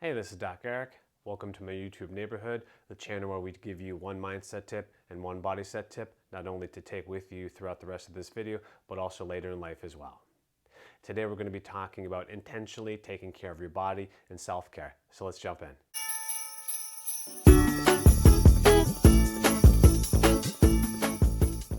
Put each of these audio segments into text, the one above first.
Hey, this is Doc Erik. Welcome to my YouTube neighborhood, the channel where we give you one mindset tip and one body set tip, not only to take with you throughout the rest of this video, but also later in life as well. Today we're going to be talking about intentionally taking care of your body and self-care. So let's jump in.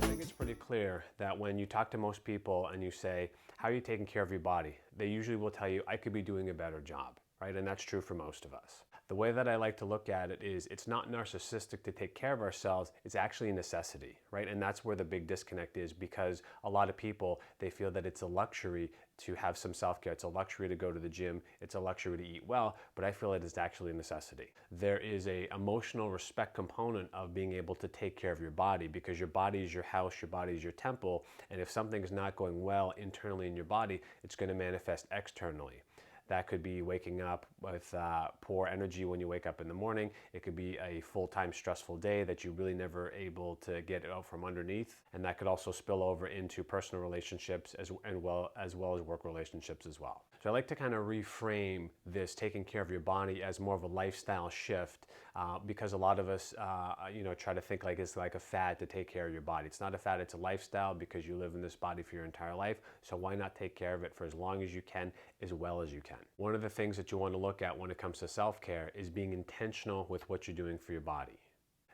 I think it's pretty clear that when you talk to most people and you say, how are you taking care of your body? They usually will tell you, I could be doing a better job. Right? And that's true for most of us. The way that I like to look at it is it's not narcissistic to take care of ourselves, it's actually a necessity, right? And that's where the big disconnect is, because a lot of people, they feel that it's a luxury to have some self-care, it's a luxury to go to the gym, it's a luxury to eat well, but I feel it is actually a necessity. There is an emotional respect component of being able to take care of your body, because your body is your house, your body is your temple, and if something is not going well internally in your body, it's going to manifest externally. That could be waking up with poor energy when you wake up in the morning. It could be a full-time stressful day that you really never able to get out from underneath. And that could also spill over into personal relationships as well as work relationships as well. So I like to kind of reframe this taking care of your body as more of a lifestyle shift because a lot of us try to think like it's like a fad to take care of your body. It's not a fad, it's a lifestyle because you live in this body for your entire life. So why not take care of it for as long as you can, as well as you can? One of the things that you want to look at when it comes to self-care is being intentional with what you're doing for your body.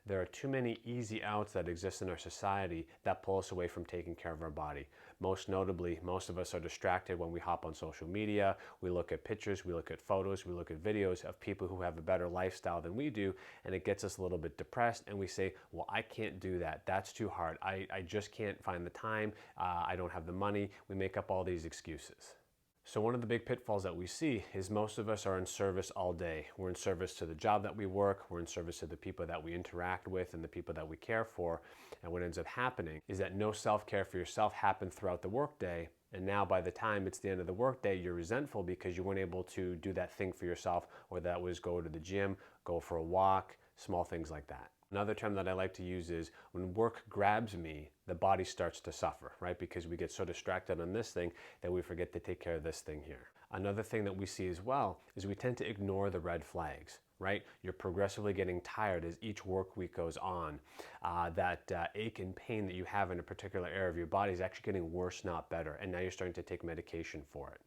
There are too many easy outs that exist in our society that pull us away from taking care of our body. Most notably, most of us are distracted when we hop on social media. We look at pictures, we look at photos, we look at videos of people who have a better lifestyle than we do, and it gets us a little bit depressed, and we say, well, I can't do that. That's too hard. I just can't find the time. I don't have the money. We make up all these excuses. So one of the big pitfalls that we see is most of us are in service all day. We're in service to the job that we work, we're in service to the people that we interact with and the people that we care for. And what ends up happening is that no self-care for yourself happened throughout the workday. And now by the time it's the end of the workday, you're resentful because you weren't able to do that thing for yourself, or that was go to the gym, go for a walk, small things like that. Another term that I like to use is when work grabs me, the body starts to suffer, right? Because we get so distracted on this thing that we forget to take care of this thing here. Another thing that we see as well is we tend to ignore the red flags, right? You're progressively getting tired as each work week goes on. That ache and pain that you have in a particular area of your body is actually getting worse, not better. And now you're starting to take medication for it.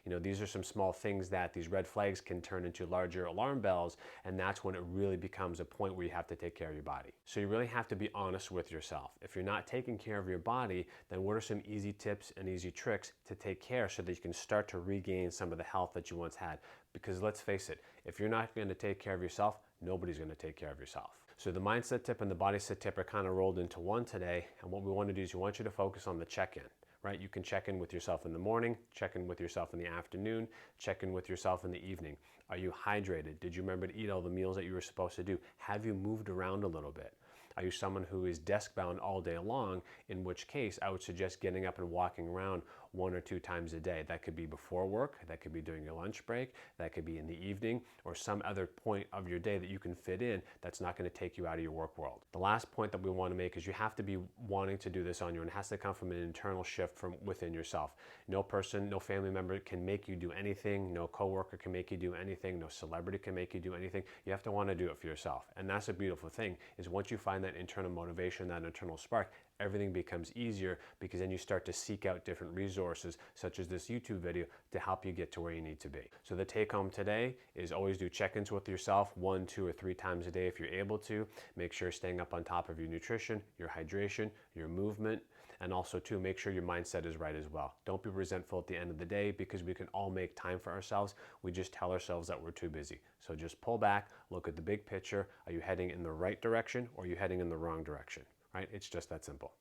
You know, these are some small things that these red flags can turn into larger alarm bells, and that's when it really becomes a point where you have to take care of your body. So you really have to be honest with yourself. If you're not taking care of your body, then what are some easy tips and easy tricks to take care so that you can start to regain some of the health that you once had? Because let's face it, if you're not going to take care of yourself, nobody's going to take care of yourself. So the mindset tip and the body set tip are kind of rolled into one today, and what we want to do is we want you to focus on the check-in. Right? You can check in with yourself in the morning, check in with yourself in the afternoon, check in with yourself in the evening. Are you hydrated? Did you remember to eat all the meals that you were supposed to do? Have you moved around a little bit? Are you someone who is desk bound all day long? In which case, I would suggest getting up and walking around 1 or 2 times a day. That could be before work, that could be during your lunch break, that could be in the evening, or some other point of your day that you can fit in that's not going to take you out of your work world. The last point that we want to make is you have to be wanting to do this on your own. It has to come from an internal shift from within yourself. No person, no family member can make you do anything. No coworker can make you do anything. No celebrity can make you do anything. You have to want to do it for yourself. And that's a beautiful thing, is once you find that internal motivation, that internal spark, everything becomes easier, because then you start to seek out different resources such as this YouTube video to help you get to where you need to be. So the take home today is always do check-ins with yourself 1, 2, or 3 times a day if you're able to. Make sure you're staying up on top of your nutrition, your hydration, your movement, and also too, make sure your mindset is right as well. Don't be resentful at the end of the day, because we can all make time for ourselves. We just tell ourselves that we're too busy. So just pull back, look at the big picture. Are you heading in the right direction, or are you heading in the wrong direction? Right? It's just that simple.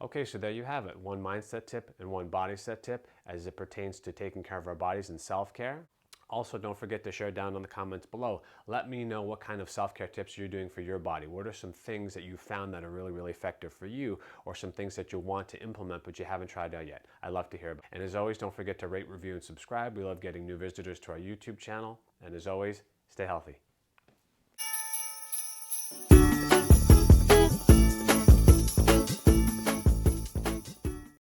Okay, so there you have it. One mindset tip and one body set tip as it pertains to taking care of our bodies and self-care. Also, don't forget to share down in the comments below. Let me know what kind of self-care tips you're doing for your body. What are some things that you found that are really, really effective for you, or some things that you want to implement but you haven't tried out yet? I'd love to hear about it. And as always, don't forget to rate, review, and subscribe. We love getting new visitors to our YouTube channel. And as always, stay healthy.